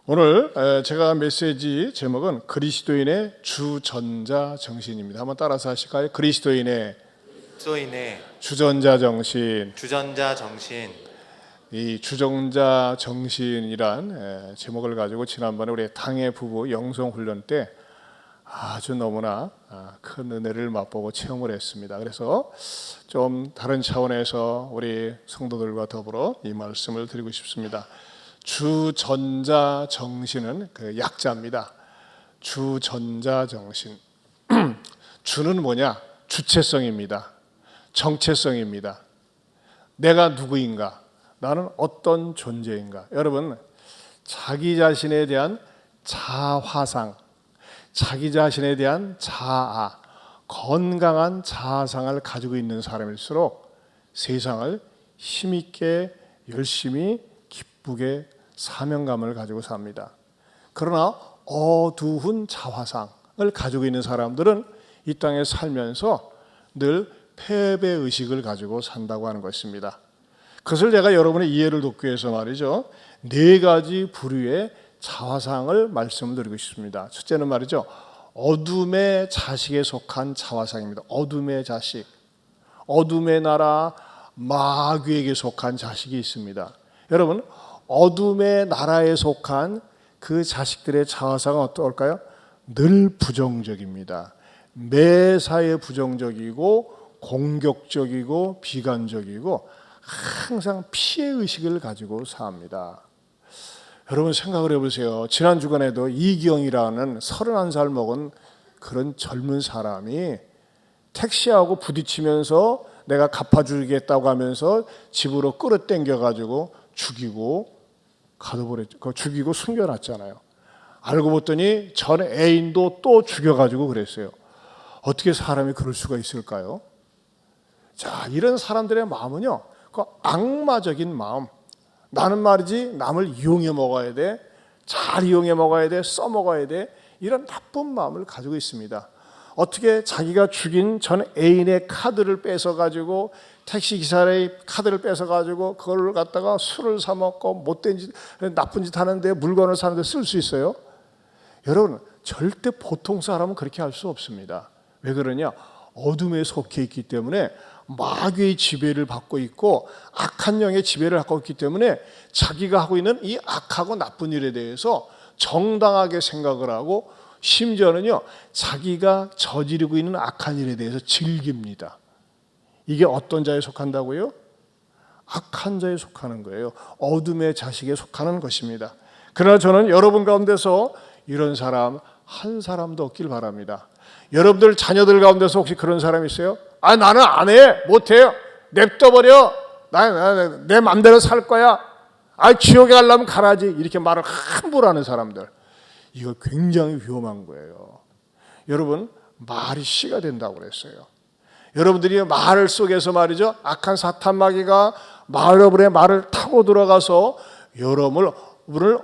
오늘 제가 메시지 제목은 그리스도인의 주전자 정신입니다. 한번 따라서 하실까요? 그리스도인의 주전자 정신. 주전자 정신. 이 주전자 정신이란 제목을 가지고 지난번에 우리 당의 부부 영성 훈련 때 아주 너무나 큰 은혜를 맛보고 체험을 했습니다. 그래서 좀 다른 차원에서 우리 성도들과 더불어 이 말씀을 드리고 싶습니다. 주전자 정신은 그 약자입니다. 주전자 정신. 주는 뭐냐? 주체성입니다. 정체성입니다. 내가 누구인가? 나는 어떤 존재인가? 여러분, 자기 자신에 대한 자화상, 자기 자신에 대한 자아, 건강한 자아상을 가지고 있는 사람일수록 세상을 힘있게 열심히 기쁘게 사명감을 가지고 삽니다. 그러나 어두운 자화상을 가지고 있는 사람들은 이 땅에 살면서 늘 패배의식을 가지고 산다고 하는 것입니다. 그것을 제가 여러분의 이해를 돕기 위해서 말이죠, 4가지 부류의 자화상을 말씀드리고 싶습니다. 첫째는 말이죠, 어둠의 자식에 속한 자화상입니다. 어둠의 자식, 어둠의 나라 마귀에게 속한 자식이 있습니다. 여러분, 어둠의 나라에 속한 그 자식들의 자화상은 어떨까요? 늘 부정적입니다. 매사에 부정적이고 공격적이고 비관적이고 항상 피해의식을 가지고 삽니다. 여러분 생각을 해보세요. 지난 주간에도 이기영이라는 31살 먹은 그런 젊은 사람이 택시하고 부딪히면서 내가 갚아주겠다고 하면서 집으로 끌어당겨가지고 죽이고 가둬버렸죠. 죽이고 숨겨놨잖아요. 알고 봤더니 전 애인도 또 죽여가지고 그랬어요. 어떻게 사람이 그럴 수가 있을까요? 자, 이런 사람들의 마음은요, 그 악마적인 마음. 나는 말이지 남을 이용해 먹어야 돼, 잘 이용해 먹어야 돼, 써먹어야 돼, 이런 나쁜 마음을 가지고 있습니다. 어떻게 자기가 죽인 전 애인의 카드를 뺏어가지고, 택시기사의 카드를 뺏어가지고 그걸 갖다가 술을 사 먹고 못된 짓, 나쁜 짓 하는데 물건을 사는데 쓸 수 있어요? 여러분, 절대 보통 사람은 그렇게 할 수 없습니다. 왜 그러냐? 어둠에 속해 있기 때문에, 마귀의 지배를 받고 있고 악한 영의 지배를 받고 있기 때문에 자기가 하고 있는 이 악하고 나쁜 일에 대해서 정당하게 생각을 하고, 심지어는요, 자기가 저지르고 있는 악한 일에 대해서 즐깁니다. 이게 어떤 자에 속한다고요? 악한 자에 속하는 거예요. 어둠의 자식에 속하는 것입니다. 그러나 저는 여러분 가운데서 이런 사람 한 사람도 없길 바랍니다. 여러분들 자녀들 가운데서 혹시 그런 사람 있어요? 나는 안 해, 못 해요, 냅둬버려, 내 맘대로 살 거야, 지옥에 가려면 가라지, 이렇게 말을 함부로 하는 사람들, 이거 굉장히 위험한 거예요. 여러분, 말이 씨가 된다고 그랬어요. 여러분들이 말 속에서 말이죠, 악한 사탄 마귀가 여러분의 말을 타고 들어가서 여러분을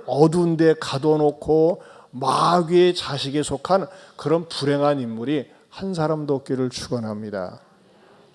어두운 데 가둬놓고 마귀의 자식에 속한 그런 불행한 인물이 한 사람도 없기를 축원합니다.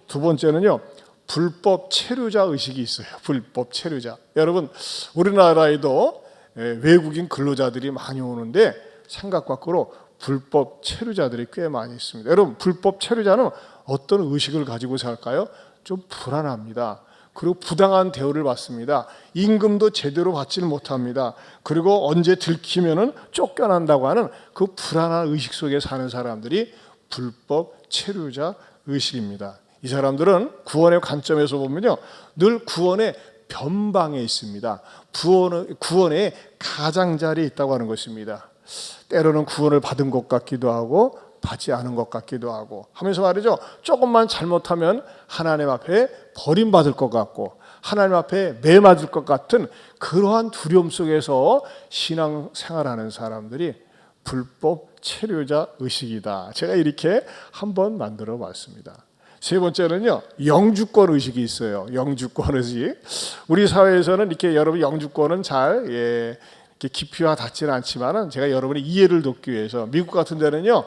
두 번째는요, 불법 체류자 의식이 있어요. 불법 체류자. 여러분, 우리나라에도 외국인 근로자들이 많이 오는데 생각 밖으로 불법 체류자들이 꽤 많이 있습니다. 여러분, 불법 체류자는 어떤 의식을 가지고 살까요? 좀 불안합니다. 그리고 부당한 대우를 받습니다. 임금도 제대로 받지를 못합니다. 그리고 언제 들키면은 쫓겨난다고 하는 그 불안한 의식 속에 사는 사람들이 불법 체류자 의식입니다. 이 사람들은 구원의 관점에서 보면요, 늘 구원의 변방에 있습니다. 구원의 가장자리에 있다고 하는 것입니다. 때로는 구원을 받은 것 같기도 하고 받지 않은 것 같기도 하고 하면서 말이죠, 조금만 잘못하면 하나님 앞에 버림받을 것 같고 하나님 앞에 매맞을 것 같은 그러한 두려움 속에서 신앙생활하는 사람들이 불법 체류자 의식이다. 제가 이렇게 한번 만들어 봤습니다. 세 번째는요, 영주권 의식이 있어요. 영주권 의식. 우리 사회에서는 이렇게 여러분 영주권은 잘 이렇게 깊이와 닿지는 않지만은, 제가 여러분의 이해를 돕기 위해서, 미국 같은 데는요,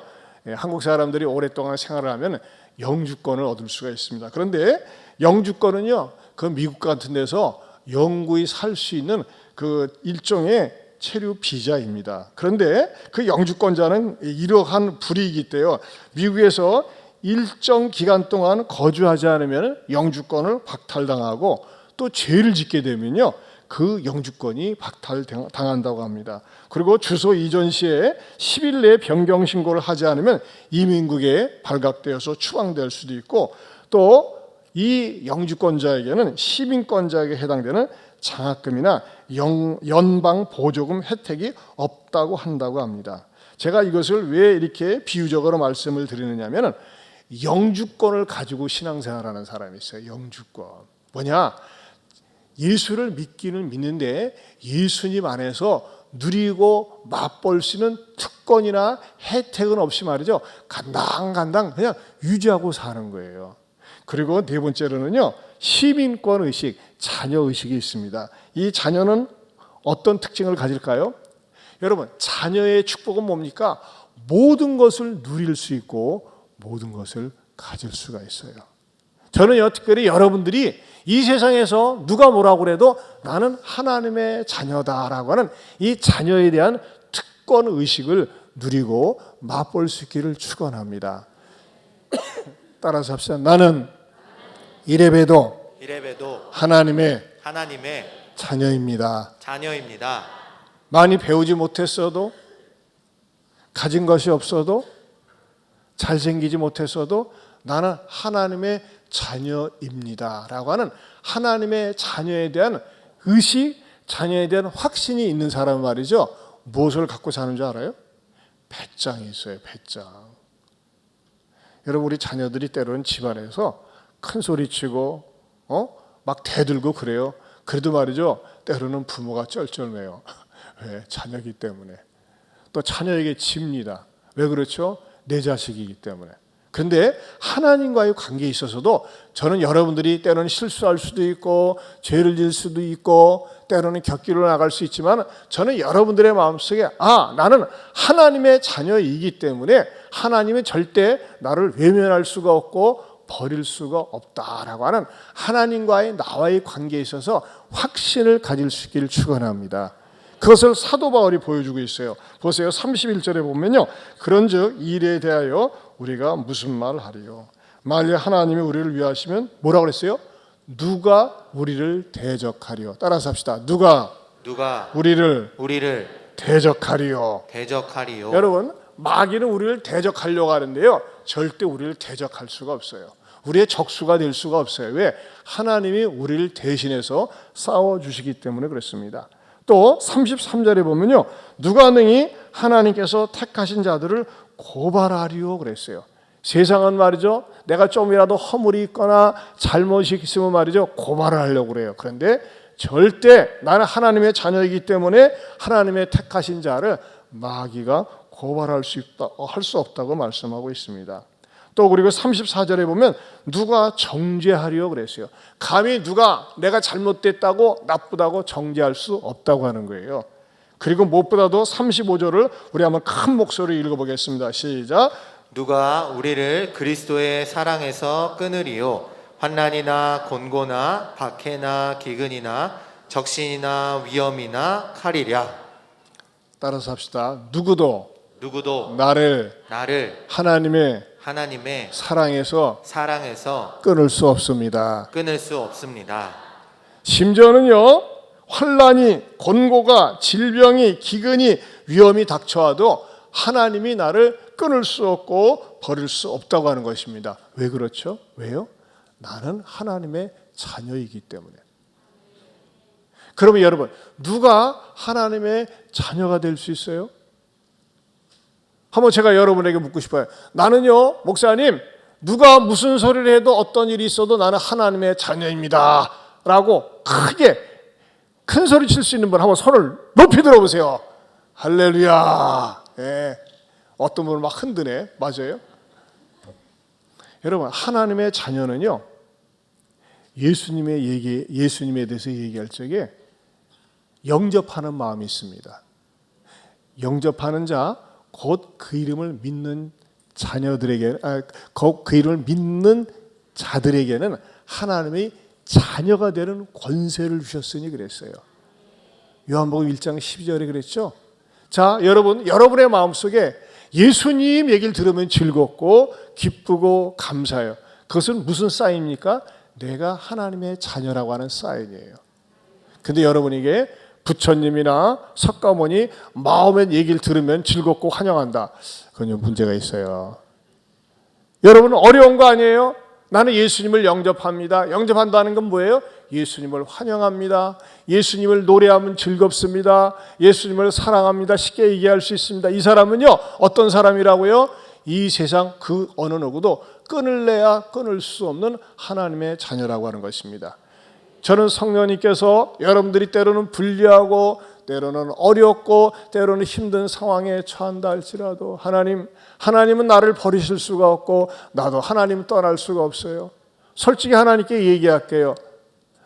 한국 사람들이 오랫동안 생활을 하면 영주권을 얻을 수가 있습니다. 그런데 영주권은요, 그 미국 같은 데서 영구히 살 수 있는 그 일종의 체류 비자입니다. 그런데 그 영주권자는 이러한 불이익이 있대요. 미국에서 일정 기간 동안 거주하지 않으면 영주권을 박탈당하고 또 죄를 짓게 되면요, 그 영주권이 박탈당한다고 합니다. 그리고 주소 이전 시에 10일 내에 변경 신고를 하지 않으면 이민국에 발각되어서 추방될 수도 있고, 또 이 영주권자에게는 시민권자에게 해당되는 장학금이나 연방 보조금 혜택이 없다고 한다고 합니다. 제가 이것을 왜 이렇게 비유적으로 말씀을 드리느냐면, 영주권을 가지고 신앙생활하는 사람이 있어요. 영주권 뭐냐? 예수를 믿기는 믿는데 예수님 안에서 누리고 맛볼 수 있는 특권이나 혜택은 없이 말이죠, 간당간당 그냥 유지하고 사는 거예요. 그리고 네 번째로는요, 시민권 의식, 자녀 의식이 있습니다. 이 자녀는 어떤 특징을 가질까요? 여러분, 자녀의 축복은 뭡니까? 모든 것을 누릴 수 있고 모든 것을 가질 수가 있어요. 저는요, 특별히 여러분들이 이 세상에서 누가 뭐라고 그래도 나는 하나님의 자녀다라고 하는 이 자녀에 대한 특권 의식을 누리고 맛볼 수 있기를 축원합니다. 따라서 합시다. 나는 이래봬도 하나님의 자녀입니다. 많이 배우지 못했어도, 가진 것이 없어도, 잘생기지 못했어도 나는 하나님의 자녀입니다 라고 하는 하나님의 자녀에 대한 의식, 자녀에 대한 확신이 있는 사람은 말이죠, 무엇을 갖고 사는 줄 알아요? 배짱이 있어요. 배짱. 여러분, 우리 자녀들이 때로는 집안에서 큰 소리치고 막 대들고 그래요. 그래도 말이죠, 때로는 부모가 쩔쩔매요. 왜? 자녀이기 때문에. 또 자녀에게 집니다. 왜 그렇죠? 내 자식이기 때문에. 그런데 하나님과의 관계에 있어서도 저는 여러분들이 때로는 실수할 수도 있고 죄를 지을 수도 있고 때로는 곁길로 나갈 수 있지만, 저는 여러분들의 마음속에 나는 하나님의 자녀이기 때문에 하나님은 절대 나를 외면할 수가 없고 버릴 수가 없다라고 하는 하나님과의 나와의 관계에 있어서 확신을 가질 수 있기를 축원합니다. 그것을 사도 바울이 보여주고 있어요. 보세요. 31절에 보면요, 그런즉 이 일에 대하여 우리가 무슨 말을 하리요? 만일 하나님이 우리를 위하시면 뭐라고 그랬어요? 누가 우리를 대적하리요? 따라서 합시다. 누가 우리를 대적하리요? 여러분, 마귀는 우리를 대적하려고 하는데요, 절대 우리를 대적할 수가 없어요. 우리의 적수가 될 수가 없어요. 왜? 하나님이 우리를 대신해서 싸워주시기 때문에 그렇습니다. 또 33절에 보면요, 누가 능히 하나님께서 택하신 자들을 고발하리요 그랬어요. 세상은 말이죠, 내가 좀이라도 허물이 있거나 잘못이 있으면 말이죠, 고발을 하려고 그래요. 그런데 절대 나는 하나님의 자녀이기 때문에 하나님의 택하신 자를 마귀가 고발할 수 없다고 말씀하고 있습니다. 또 그리고 34절에 보면 누가 정죄하리요 그랬어요. 감히 누가 내가 잘못됐다고 나쁘다고 정죄할 수 없다고 하는 거예요. 그리고 무엇보다도 35절을 우리 한번 큰 목소리로 읽어보겠습니다. 시작. 누가 우리를 그리스도의 사랑에서 끊으리요? 환난이나 곤고나 박해나 기근이나 적신이나 위험이나 칼이랴. 따라서 합시다. 누구도 나를 하나님의 사랑에서 끊을 수 없습니다. 심지어는요, 환난이, 곤고가, 질병이, 기근이, 위험이 닥쳐와도 하나님이 나를 끊을 수 없고 버릴 수 없다고 하는 것입니다. 왜 그렇죠? 왜요? 나는 하나님의 자녀이기 때문에. 그러면 여러분, 누가 하나님의 자녀가 될 수 있어요? 한번 제가 여러분에게 묻고 싶어요. 나는요, 목사님, 누가 무슨 소리를 해도 어떤 일이 있어도 나는 하나님의 자녀입니다 라고 크게 큰 소리 칠 수 있는 분 한번 손을 높이 들어보세요. 할렐루야. 예. 어떤 분은 막 흔드네. 맞아요? 여러분, 하나님의 자녀는요, 예수님에 대해서 얘기할 적에 영접하는 마음이 있습니다. 영접하는 자, 곧 그 이름을 믿는 자녀들에게, 곧 그 이름을 믿는 자들에게는 하나님의 자녀가 되는 권세를 주셨으니 그랬어요. 요한복음 1장 12절에 그랬죠. 자, 여러분의 마음속에 예수님 얘기를 들으면 즐겁고 기쁘고 감사해요. 그것은 무슨 사인입니까? 내가 하나님의 자녀라고 하는 사인이에요. 근데 여러분에게 부처님이나 석가모니 마음의 얘기를 들으면 즐겁고 환영한다. 그건 문제가 있어요. 여러분은 어려운 거 아니에요? 나는 예수님을 영접합니다. 영접한다는 건 뭐예요? 예수님을 환영합니다. 예수님을 노래하면 즐겁습니다. 예수님을 사랑합니다. 쉽게 얘기할 수 있습니다. 이 사람은요, 어떤 사람이라고요? 이 세상 그 어느 누구도 끊을래야 끊을 수 없는 하나님의 자녀라고 하는 것입니다. 저는 성령님께서 여러분들이 때로는 불리하고 때로는 어렵고 때로는 힘든 상황에 처한다 할지라도 하나님은 나를 버리실 수가 없고 나도 하나님 떠날 수가 없어요. 솔직히 하나님께 얘기할게요.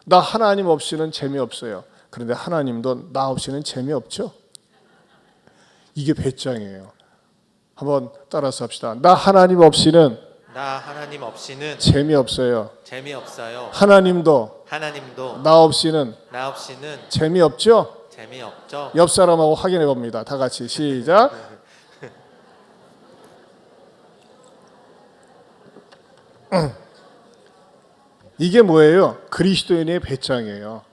나 하나님 없이는 재미없어요. 그런데 하나님도 나 없이는 재미없죠. 이게 배짱이에요. 한번 따라서 합시다. 나 하나님 없이는 재미없어요. 하나님도 나 없이는 재미없죠. 옆 사람하고 확인해 봅니다. 다 같이 시작. 이게 뭐예요? 그리스도인의 배짱이에요.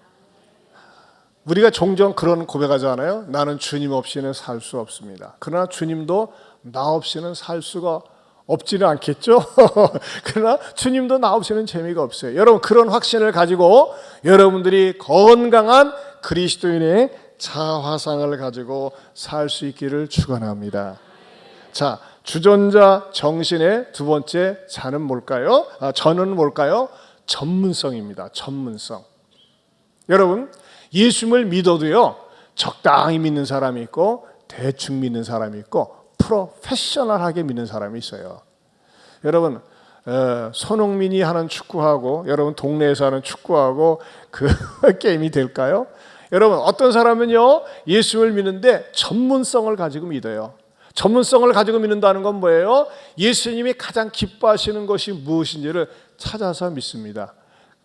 우리가 종종 그런 고백하잖아요. 나는 주님 없이는 살 수 없습니다. 그러나 주님도 나 없이는 살 수가 없지는 않겠죠? 그러나 주님도 나 없이는 재미가 없어요. 여러분, 그런 확신을 가지고 여러분들이 건강한 그리스도인의 자화상을 가지고 살 수 있기를 축원합니다. 자, 주전자 정신의 두 번째 자는 뭘까요? 저는 뭘까요? 전문성입니다. 전문성. 여러분, 예수님을 믿어도요, 적당히 믿는 사람이 있고 대충 믿는 사람이 있고 프로페셔널하게 믿는 사람이 있어요. 여러분, 손흥민이 하는 축구하고 여러분 동네에서 하는 축구하고 그 게임이 될까요? 여러분, 어떤 사람은요, 예수를 믿는데 전문성을 가지고 믿어요. 전문성을 가지고 믿는다는 건 뭐예요? 예수님이 가장 기뻐하시는 것이 무엇인지를 찾아서 믿습니다.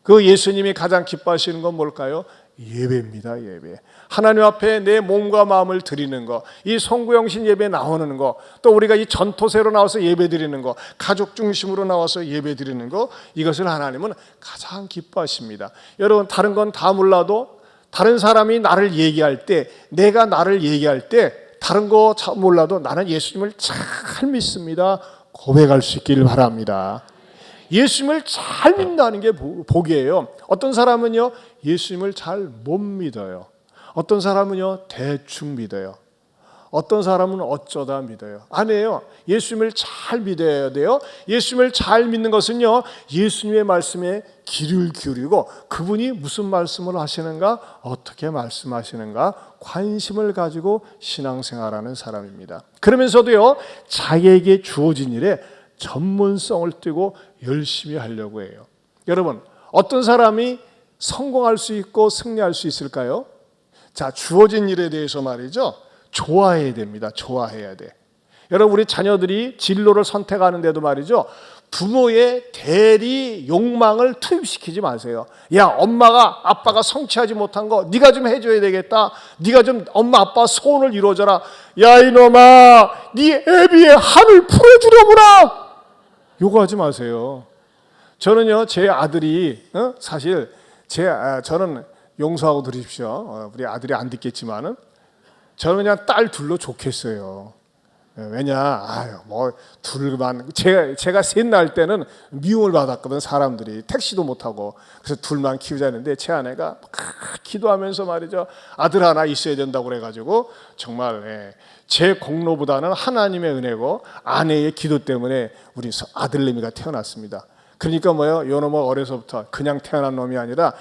그 예수님이 가장 기뻐하시는 건 뭘까요? 예배입니다. 예배. 하나님 앞에 내 몸과 마음을 드리는 거, 이 성구영신 예배 나오는 거, 또 우리가 이 전토세로 나와서 예배 드리는 거, 가족 중심으로 나와서 예배 드리는 거, 이것을 하나님은 가장 기뻐하십니다. 여러분, 다른 건 다 몰라도 다른 사람이 나를 얘기할 때, 내가 나를 얘기할 때 다른 거 몰라도 나는 예수님을 잘 믿습니다. 고백할 수 있기를 바랍니다. 예수님을 잘 믿는다는 게 복이에요. 어떤 사람은요, 예수님을 잘 못 믿어요. 어떤 사람은요, 대충 믿어요. 어떤 사람은 어쩌다 믿어요. 아니에요. 예수님을 잘 믿어야 돼요. 예수님을 잘 믿는 것은요, 예수님의 말씀에 귀를 기울이고 그분이 무슨 말씀을 하시는가, 어떻게 말씀하시는가 관심을 가지고 신앙생활하는 사람입니다. 그러면서도요, 자기에게 주어진 일에 전문성을 띠고 열심히 하려고 해요. 여러분, 어떤 사람이 성공할 수 있고 승리할 수 있을까요? 자, 주어진 일에 대해서 말이죠, 좋아해야 됩니다. 좋아해야 돼. 여러분, 우리 자녀들이 진로를 선택하는데도 말이죠, 부모의 대리 욕망을 투입시키지 마세요. 야, 엄마가 아빠가 성취하지 못한 거 네가 좀 해줘야 되겠다. 네가 좀 엄마 아빠 소원을 이루어줘라. 야, 이놈아, 네 애비의 한을 풀어주려구나. 요구하지 마세요. 저는요, 제 아들이 사실 저는 용서하고 들으십시오. 우리 아들이 안 듣겠지만은 저는 그냥 딸 둘로 좋겠어요. 왜냐, 둘만, 제가 셋 낳을 때는 미움을 받았거든, 사람들이. 택시도 못하고. 그래서 둘만 키우자 했는데 제 아내가 기도하면서 말이죠, 아들 하나 있어야 된다고 그래가지고 정말 제 공로보다는 하나님의 은혜고 아내의 기도 때문에 우리 아들내미가 태어났습니다. 그러니까 뭐예요? 요 놈은 어려서부터 그냥 태어난 놈이 아니라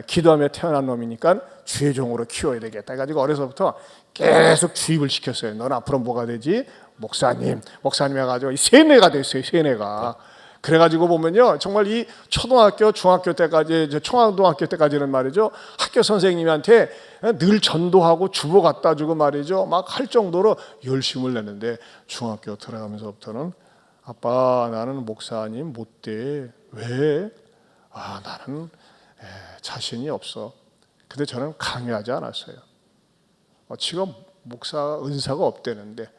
기도하며 태어난 놈이니까 주의 종으로 키워야 되겠다 해가지고 어려서부터 계속 주입을 시켰어요. 넌 앞으로 뭐가 되지? 목사님 해가지고 세뇌가 됐어요. 세뇌가. 그래가지고 보면요, 정말 이 초등학교, 중학교 때까지, 초등학교 때까지는 말이죠, 학교 선생님한테 늘 전도하고 주보 갖다 주고 말이죠, 막 할 정도로 열심을 냈는데 중학교 들어가면서부터는 아빠, 나는 목사님 못 돼. 왜? 나는 자신이 없어. 근데 저는 강요하지 않았어요. 지가 목사 은사가 없대는데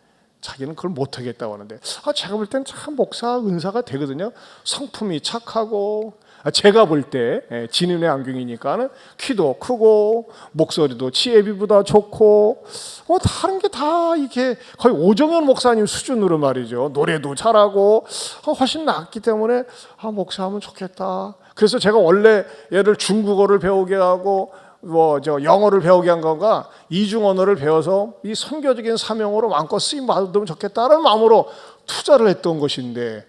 자기는 그걸 못하겠다고 하는데 제가 볼 땐 참 목사 은사가 되거든요. 성품이 착하고 제가 볼 때 진인의 안경이니까 키도 크고 목소리도 지혜비보다 좋고 다른 게 다 이렇게 거의 오정현 목사님 수준으로 말이죠. 노래도 잘하고 훨씬 낫기 때문에 목사하면 좋겠다. 그래서 제가 원래 얘를 중국어를 배우게 하고 영어를 배우게 한 건가 이중 언어를 배워서 이 선교적인 사명으로 마음껏 쓰임 받으면 좋겠다는 마음으로 투자를 했던 것인데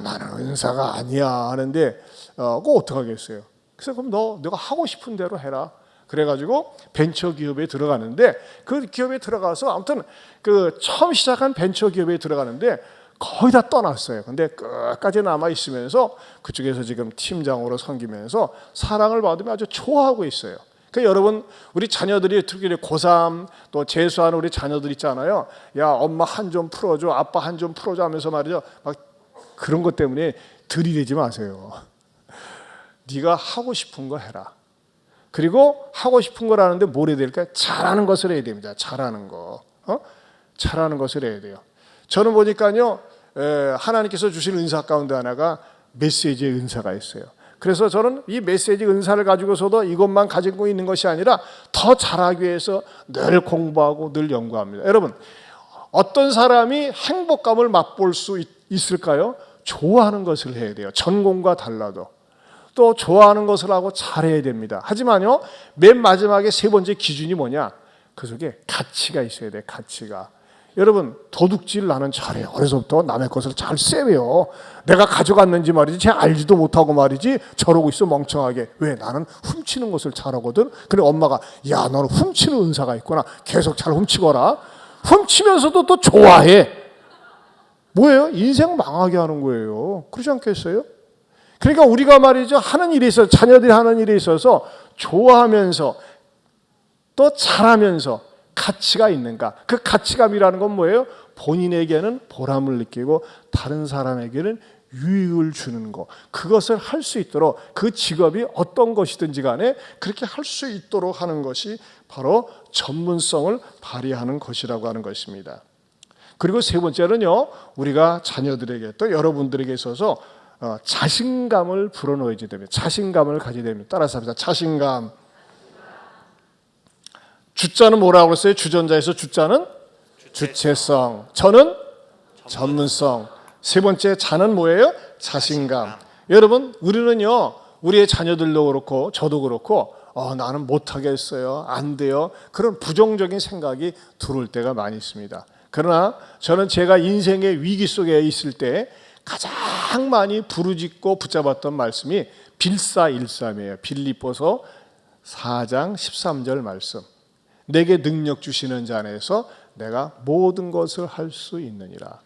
나는 은사가 아니야 하는데 그거 어떡하겠어요. 그래서 그럼 내가 하고 싶은 대로 해라. 그래가지고 벤처 기업에 들어가는데 그 기업에 들어가서 아무튼 그 처음 시작한 벤처 기업에 들어가는데 거의 다 떠났어요. 근데 끝까지 남아 있으면서 그쪽에서 지금 팀장으로 섬기면서 사랑을 받으며 아주 좋아하고 있어요. 그러니까 여러분 우리 자녀들이 특히 고3 또 재수하는 우리 자녀들 있잖아요. 야 엄마 한 좀 풀어줘, 아빠 한 좀 풀어줘 하면서 말이죠. 막 그런 것 때문에 들이대지 마세요. 네가 하고 싶은 거 해라. 그리고 하고 싶은 거라는데 뭘 해야 될까요? 잘하는 것을 해야 됩니다. 잘하는 거. 잘하는 것을 해야 돼요. 저는 보니까요, 하나님께서 주신 은사 가운데 하나가 메시지의 은사가 있어요. 그래서 저는 이 메시지 은사를 가지고서도 이것만 가지고 있는 것이 아니라 더 잘하기 위해서 늘 공부하고 늘 연구합니다. 여러분, 어떤 사람이 행복감을 맛볼 수 있을까요? 좋아하는 것을 해야 돼요. 전공과 달라도. 또 좋아하는 것을 하고 잘해야 됩니다. 하지만요, 맨 마지막에 세 번째 기준이 뭐냐? 그 속에 가치가 있어야 돼, 가치가. 여러분, 도둑질 나는 잘해요. 어려서부터 남의 것을 잘 쎄요. 내가 가져갔는지 말이지, 쟤 알지도 못하고 말이지, 저러고 있어 멍청하게. 왜? 나는 훔치는 것을 잘하거든. 그래 엄마가, 야 너는 훔치는 은사가 있구나. 계속 잘 훔치거라. 훔치면서도 또 좋아해. 뭐예요? 인생 망하게 하는 거예요. 그러지 않겠어요? 그러니까 우리가 말이죠, 하는 일에 있어서, 자녀들이 하는 일에 있어서 좋아하면서 또 잘하면서 가치가 있는가? 그 가치감이라는 건 뭐예요? 본인에게는 보람을 느끼고 다른 사람에게는 유익을 주는 것. 그것을 할 수 있도록 그 직업이 어떤 것이든지 간에 그렇게 할 수 있도록 하는 것이 바로 전문성을 발휘하는 것이라고 하는 것입니다. 그리고 세 번째는요, 우리가 자녀들에게 또 여러분들에게 있어서 자신감을 불어넣어야 됩니다. 자신감을 가져야 됩니다. 따라서 합니다. 자신감. 주자는 뭐라고 그랬어요? 주전자에서 주자는 주체성. 저는 전문성. 세 번째 자는 뭐예요? 자신감. 여러분, 우리는요, 우리의 자녀들도 그렇고 저도 그렇고 나는 못하겠어요. 안 돼요. 그런 부정적인 생각이 들어올 때가 많이 있습니다. 그러나 저는 제가 인생의 위기 속에 있을 때 가장 많이 부르짖고 붙잡았던 말씀이 빌사일삼이에요. 빌립보서 4장 13절 말씀. 내게 능력 주시는 자 안에서 내가 모든 것을 할 수 있느니라.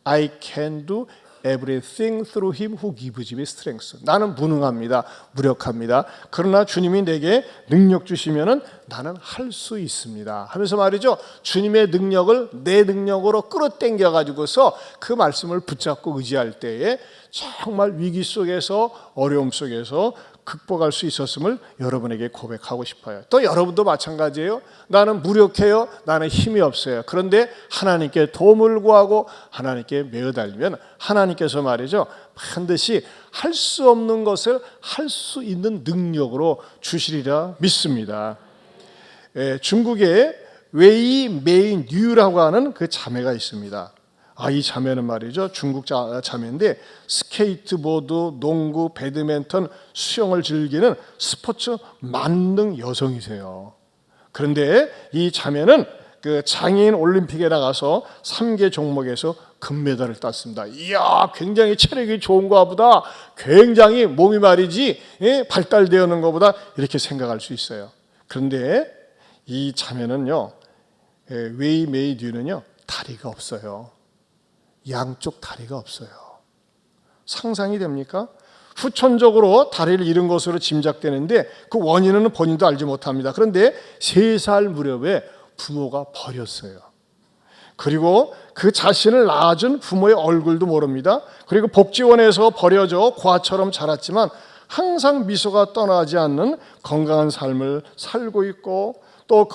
I can do everything through him who gives me strength. 나는 무능합니다. 무력합니다. 그러나 주님이 내게 능력 주시면은 나는 할 수 있습니다. 하면서 말이죠. 주님의 능력을 내 능력으로 끌어당겨 가지고서 그 말씀을 붙잡고 의지할 때에 정말 위기 속에서 어려움 속에서 극복할 수 있었음을 여러분에게 고백하고 싶어요. 또 여러분도 마찬가지예요. 나는 무력해요. 나는 힘이 없어요. 그런데 하나님께 도움을 구하고 하나님께 매어달리면 하나님께서 말이죠, 반드시 할 수 없는 것을 할 수 있는 능력으로 주시리라 믿습니다. 중국에 웨이 메이 뉴라고 하는 그 자매가 있습니다. 이 자매는 말이죠, 중국 자매인데 스케이트보드, 농구, 배드민턴, 수영을 즐기는 스포츠 만능 여성이세요. 그런데 이 자매는 그 장애인 올림픽에 나가서 3개 종목에서 금메달을 땄습니다. 이야, 굉장히 체력이 좋은가 보다. 굉장히 몸이 말이지 발달되는 것보다 이렇게 생각할 수 있어요. 그런데 이 자매는요, 웨이 메이 듀는요, 다리가 없어요. 양쪽 다리가 없어요. 상상이 됩니까? 후천적으로 다리를 잃은 것으로 짐작되는데 그 원인은 본인도 알지 못합니다. 그런데 3살 무렵에 부모가 버렸어요. 그리고 그 자신을 낳아준 부모의 얼굴도 모릅니다. 그리고 복지원에서 버려져 고아처럼 자랐지만 항상 미소가 떠나지 않는 건강한 삶을 살고 있고 또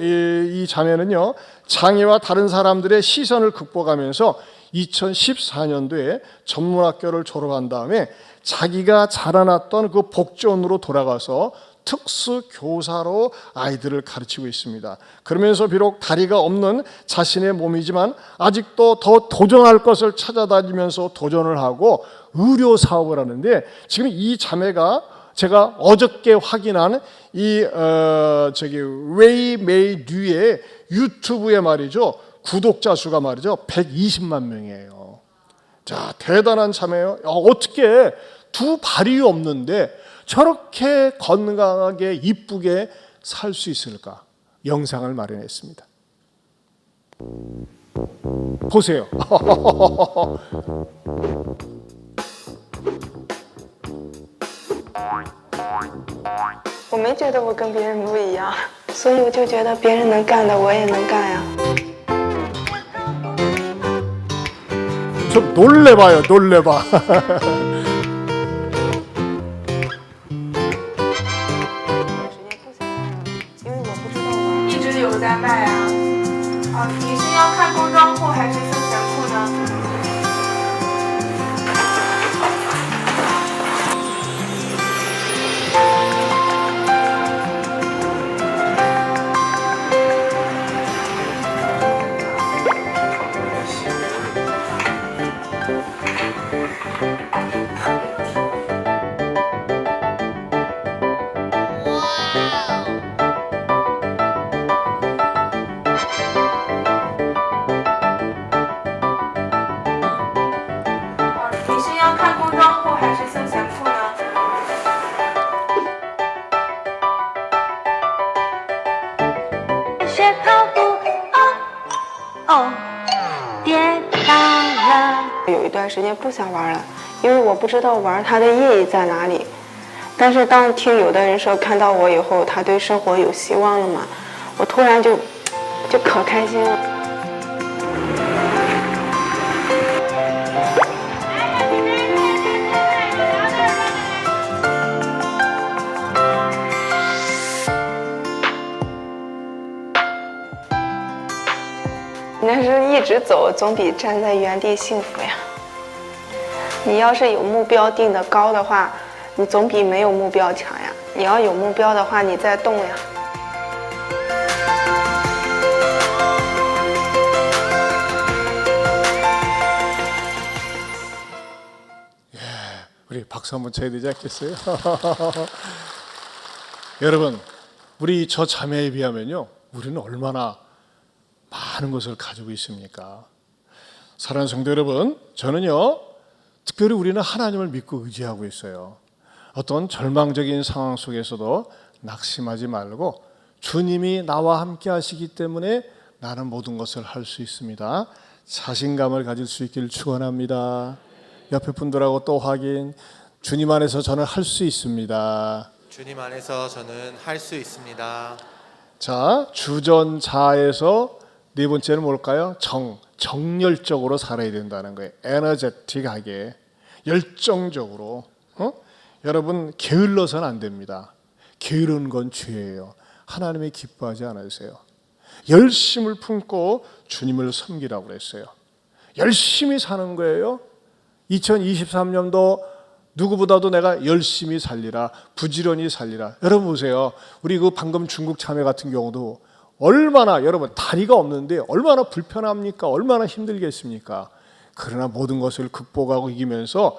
이 자매는요, 장애와 다른 사람들의 시선을 극복하면서 2014년도에 전문학교를 졸업한 다음에 자기가 자라났던 그 복지원으로 돌아가서 특수 교사로 아이들을 가르치고 있습니다. 그러면서 비록 다리가 없는 자신의 몸이지만 아직도 더 도전할 것을 찾아다니면서 도전을 하고 의료 사업을 하는데, 지금 이 자매가 제가 어저께 확인한 이 웨이 메이 류의 유튜브에 말이죠, 구독자 수가 말이죠 120만 명이에요. 자, 대단한 자매예요. 어떻게 두 발이 없는데 저렇게 건강하게 이쁘게 살 수 있을까? 영상을 마련했습니다. 보세요. 我没觉得我跟别人不一样，所以我就觉得别人能干的我也能干呀。 좀 놀래봐요, 놀래봐. 一直有在卖啊。你是要看工装裤还是休闲裤呢？ 你是要看工装裤还是休闲裤呢？ 学跑步，哦，跌倒了。有一段时间不想玩了，因为我不知道玩它的意义在哪里。但是当听有的人说看到我以后，他对生活有希望了嘛，我突然就可开心了。 但是一直走总比站在原地幸福呀。你要是有目标定得高的话，你总比没有目标强呀。你要有目标的话，你在动呀。 우리 박수 한번 쳐야 되지 않겠어요? 여러분, 우리 저 자매에 비하면요, 우리는 얼마나 많은 것을 가지고 있습니까? 사랑하는 성도 여러분, 저는요, 특별히 우리는 하나님을 믿고 의지하고 있어요. 어떤 절망적인 상황 속에서도 낙심하지 말고 주님이 나와 함께 하시기 때문에 나는 모든 것을 할 수 있습니다. 자신감을 가질 수 있기를 축원합니다. 옆에 분들하고 또 확인. 주님 안에서 저는 할 수 있습니다. 주님 안에서 저는 할 수 있습니다. 자, 주전자에서 네 번째는 뭘까요? 정열적으로 살아야 된다는 거예요. 에너제틱하게, 열정적으로. 여러분, 게을러서는 안 됩니다. 게으른 건 죄예요. 하나님이 기뻐하지 않으세요. 열심을 품고 주님을 섬기라고 그랬어요. 열심히 사는 거예요. 2023년도 누구보다도 내가 열심히 살리라, 부지런히 살리라. 여러분 보세요. 우리 그 방금 중국 자매 같은 경우도 얼마나, 여러분 다리가 없는데 얼마나 불편합니까? 얼마나 힘들겠습니까? 그러나 모든 것을 극복하고 이기면서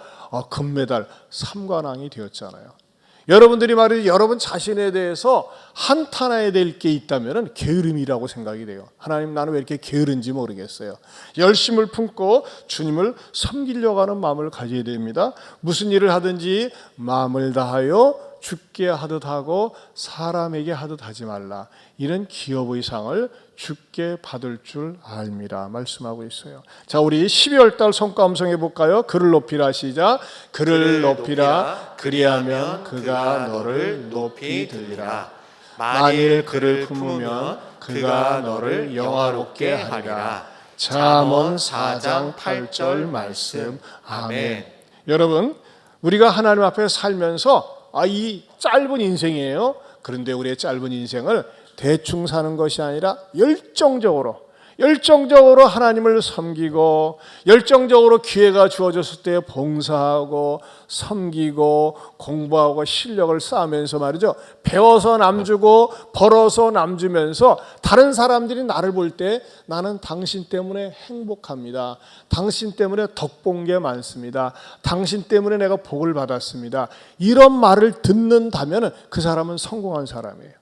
금메달 3관왕이 되었잖아요. 여러분들이 말이죠, 여러분 자신에 대해서 한탄해야 될 게 있다면 게으름이라고 생각이 돼요. 하나님, 나는 왜 이렇게 게으른지 모르겠어요. 열심을 품고 주님을 섬기려고 하는 마음을 가져야 됩니다. 무슨 일을 하든지 마음을 다하여 주께 하듯 하고 사람에게 하듯 하지 말라. 이런 기업의 상을 주께 받을 줄 알미라 말씀하고 있어요. 자, 우리 12월 달 성과 음성해 볼까요? 그를 높이라. 시작. 그를 높이라. 그리하면 그가 너를 높이 들리라. 만일 그를 품으면 그가 너를 영화롭게 하리라. 잠언 4장 8절 말씀. 아멘. 여러분, 우리가 하나님 앞에 살면서 이 짧은 인생이에요. 그런데 우리의 짧은 인생을 대충 사는 것이 아니라 열정적으로 하나님을 섬기고 열정적으로 기회가 주어졌을 때 봉사하고 섬기고 공부하고 실력을 쌓으면서 말이죠. 배워서 남주고 벌어서 남주면서 다른 사람들이 나를 볼 때 나는 당신 때문에 행복합니다. 당신 때문에 덕본 게 많습니다. 당신 때문에 내가 복을 받았습니다. 이런 말을 듣는다면 그 사람은 성공한 사람이에요.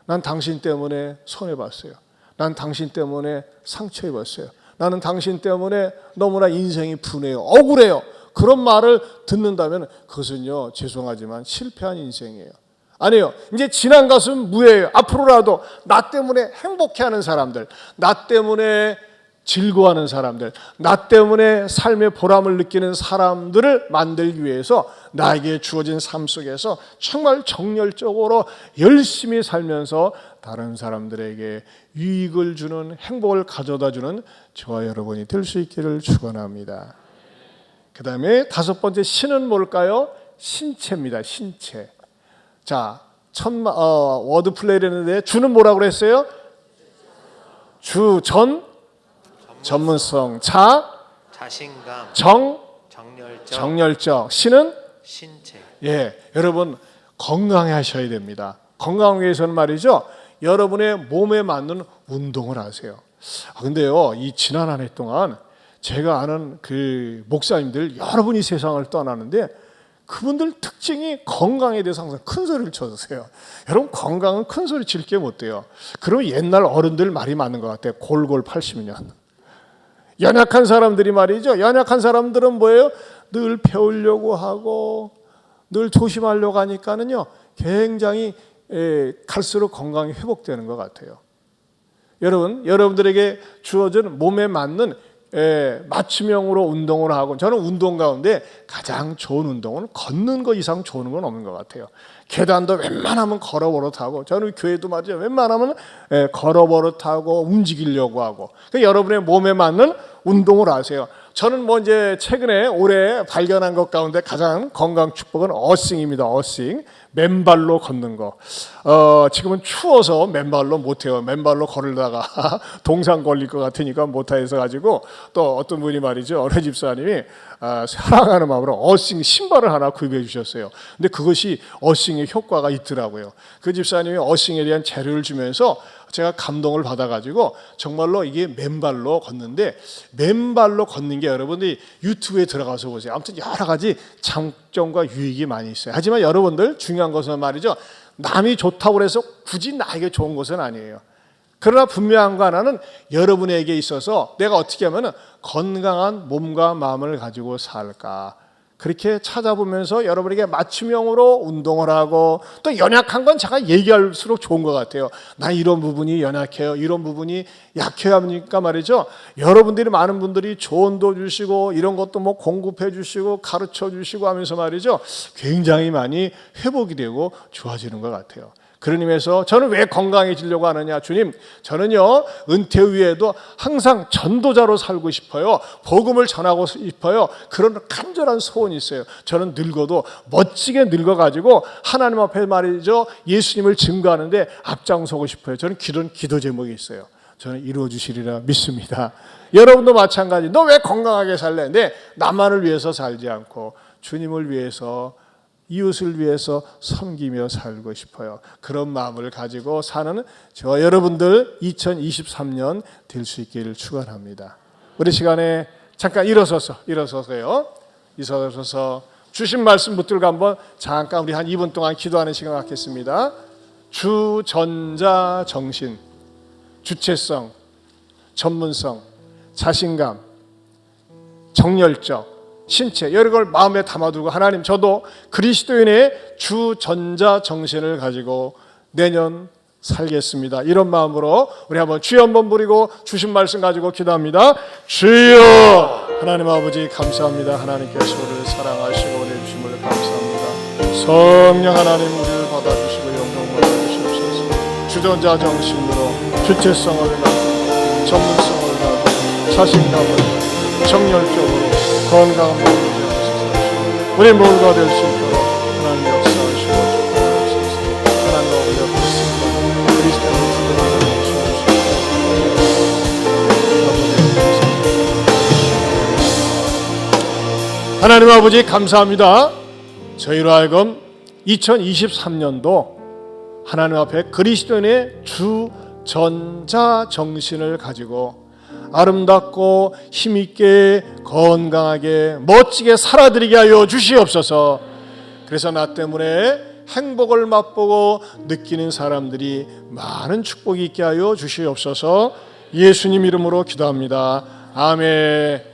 난 당신 때문에 손해봤어요. 난 당신 때문에 상처 입었어요. 나는 당신 때문에 너무나 인생이 분해요. 억울해요. 그런 말을 듣는다면 그것은요, 죄송하지만 실패한 인생이에요. 아니에요. 이제 지난 것은 무해예요. 앞으로라도 나 때문에 행복해하는 사람들, 나 때문에 즐거워하는 사람들, 나 때문에 삶의 보람을 느끼는 사람들을 만들기 위해서 나에게 주어진 삶 속에서 정말 정열적으로 열심히 살면서 다른 사람들에게 유익을 주는, 행복을 가져다 주는 저와 여러분이 될 수 있기를 축원합니다. 그 다음에 다섯 번째 신은 뭘까요? 신체입니다. 신체. 자, 워드 플레이를 했는데 주는 뭐라고 그랬어요? 전문성, 자신감, 정열적. 신은 신체. 예, 여러분 건강해 하셔야 됩니다. 건강하기 위해서는 말이죠, 여러분의 몸에 맞는 운동을 하세요. 근데요, 이 지난 한 해 동안 제가 아는 그 목사님들 여러분이 세상을 떠나는데 그분들 특징이 건강에 대해서 항상 큰 소리를 쳐주세요. 여러분 건강은 큰 소리 칠 게 못 돼요. 그러면 옛날 어른들 말이 맞는 것 같아요. 골골 80년. 연약한 사람들이 말이죠. 연약한 사람들은 뭐예요? 늘 배우려고 하고 늘 조심하려고 하니까는요, 굉장히 갈수록 건강이 회복되는 것 같아요. 여러분들에게 주어진 몸에 맞는 맞춤형으로 운동을 하고, 저는 운동 가운데 가장 좋은 운동은 걷는 거 이상 좋은 건 없는 것 같아요. 계단도 웬만하면 걸어버릇하고, 저는 교회도 말이죠, 웬만하면 걸어버릇하고 움직이려고 하고, 그러니까 여러분의 몸에 맞는 운동을 하세요. 저는 뭐 이제 최근에 올해 발견한 것 가운데 가장 건강 축복은 어싱입니다. 어싱. 맨발로 걷는 거. 지금은 추워서 맨발로 못해요. 맨발로 걸으다가 동상 걸릴 것 같으니까 못해서 가지고, 또 어떤 분이 말이죠, 어느 집사님이 사랑하는 마음으로 어싱 신발을 하나 구입해 주셨어요. 근데 그것이 어싱의 효과가 있더라고요. 그 집사님이 어싱에 대한 재료를 주면서 제가 감동을 받아가지고 정말로 이게 맨발로 걷는데, 맨발로 걷는 게 여러분들이 유튜브에 들어가서 보세요. 아무튼 여러 가지 장점과 유익이 많이 있어요. 하지만 여러분들 중요한 것은 말이죠, 남이 좋다고 해서 굳이 나에게 좋은 것은 아니에요. 그러나 분명한 거 하나는, 여러분에게 있어서 내가 어떻게 하면 건강한 몸과 마음을 가지고 살까, 그렇게 찾아보면서 여러분에게 맞춤형으로 운동을 하고, 또 연약한 건 제가 얘기할수록 좋은 것 같아요. 나 이런 부분이 연약해요, 이런 부분이 약해야 하니까 말이죠, 여러분들이 많은 분들이 조언도 주시고 이런 것도 뭐 공급해 주시고 가르쳐 주시고 하면서 말이죠, 굉장히 많이 회복이 되고 좋아지는 것 같아요. 그런 의미에서 저는 왜 건강해지려고 하느냐, 주님, 저는요 은퇴 후에도 항상 전도자로 살고 싶어요. 복음을 전하고 싶어요. 그런 간절한 소원이 있어요. 저는 늙어도 멋지게 늙어가지고 하나님 앞에 말이죠, 예수님을 증거하는데 앞장서고 싶어요. 저는 기도 제목이 있어요. 저는 이루어 주시리라 믿습니다. 여러분도 마찬가지. 너 왜 건강하게 살래? 네, 나만을 위해서 살지 않고 주님을 위해서, 이웃을 위해서 섬기며 살고 싶어요. 그런 마음을 가지고 사는 저와 여러분들 2023년 될 수 있기를 축원합니다. 우리 시간에 잠깐 일어서서요. 주신 말씀 붙들고 한번 잠깐 우리 한 2분 동안 기도하는 시간 갖겠습니다. 주전자 정신, 주체성, 전문성, 자신감, 정열적, 신체, 이런 걸 마음에 담아두고, 하나님, 저도 그리스도인의 주전자 정신을 가지고 내년 살겠습니다. 이런 마음으로 우리 한번 주여 한번 부르고 주신 말씀 가지고 기도합니다. 주여! 하나님 아버지 감사합니다. 하나님께서 우리를 사랑하시고 은혜 주심을 감사합니다. 성령 하나님, 우리를 받아주시고 영광 받아주시옵소서. 주전자 정신으로 주체성을 가지고, 전문성을 가지고, 자신감을 정열적으로 건강한 몸을 주옵소서. 우리 모두가 될 수 있도록 하나님 역사하시고 축복하옵소서. 하나님 아버지 앞에 있습니다. 하나님 아버지 감사합니다. 저희로 하여금 2023년도 하나님 앞에 그리스도인의 주전자 정신을 가지고 아름답고 힘있게 건강하게 멋지게 살아드리게 하여 주시옵소서. 그래서 나 때문에 행복을 맛보고 느끼는 사람들이 많은 축복이 있게 하여 주시옵소서. 예수님 이름으로 기도합니다. 아멘.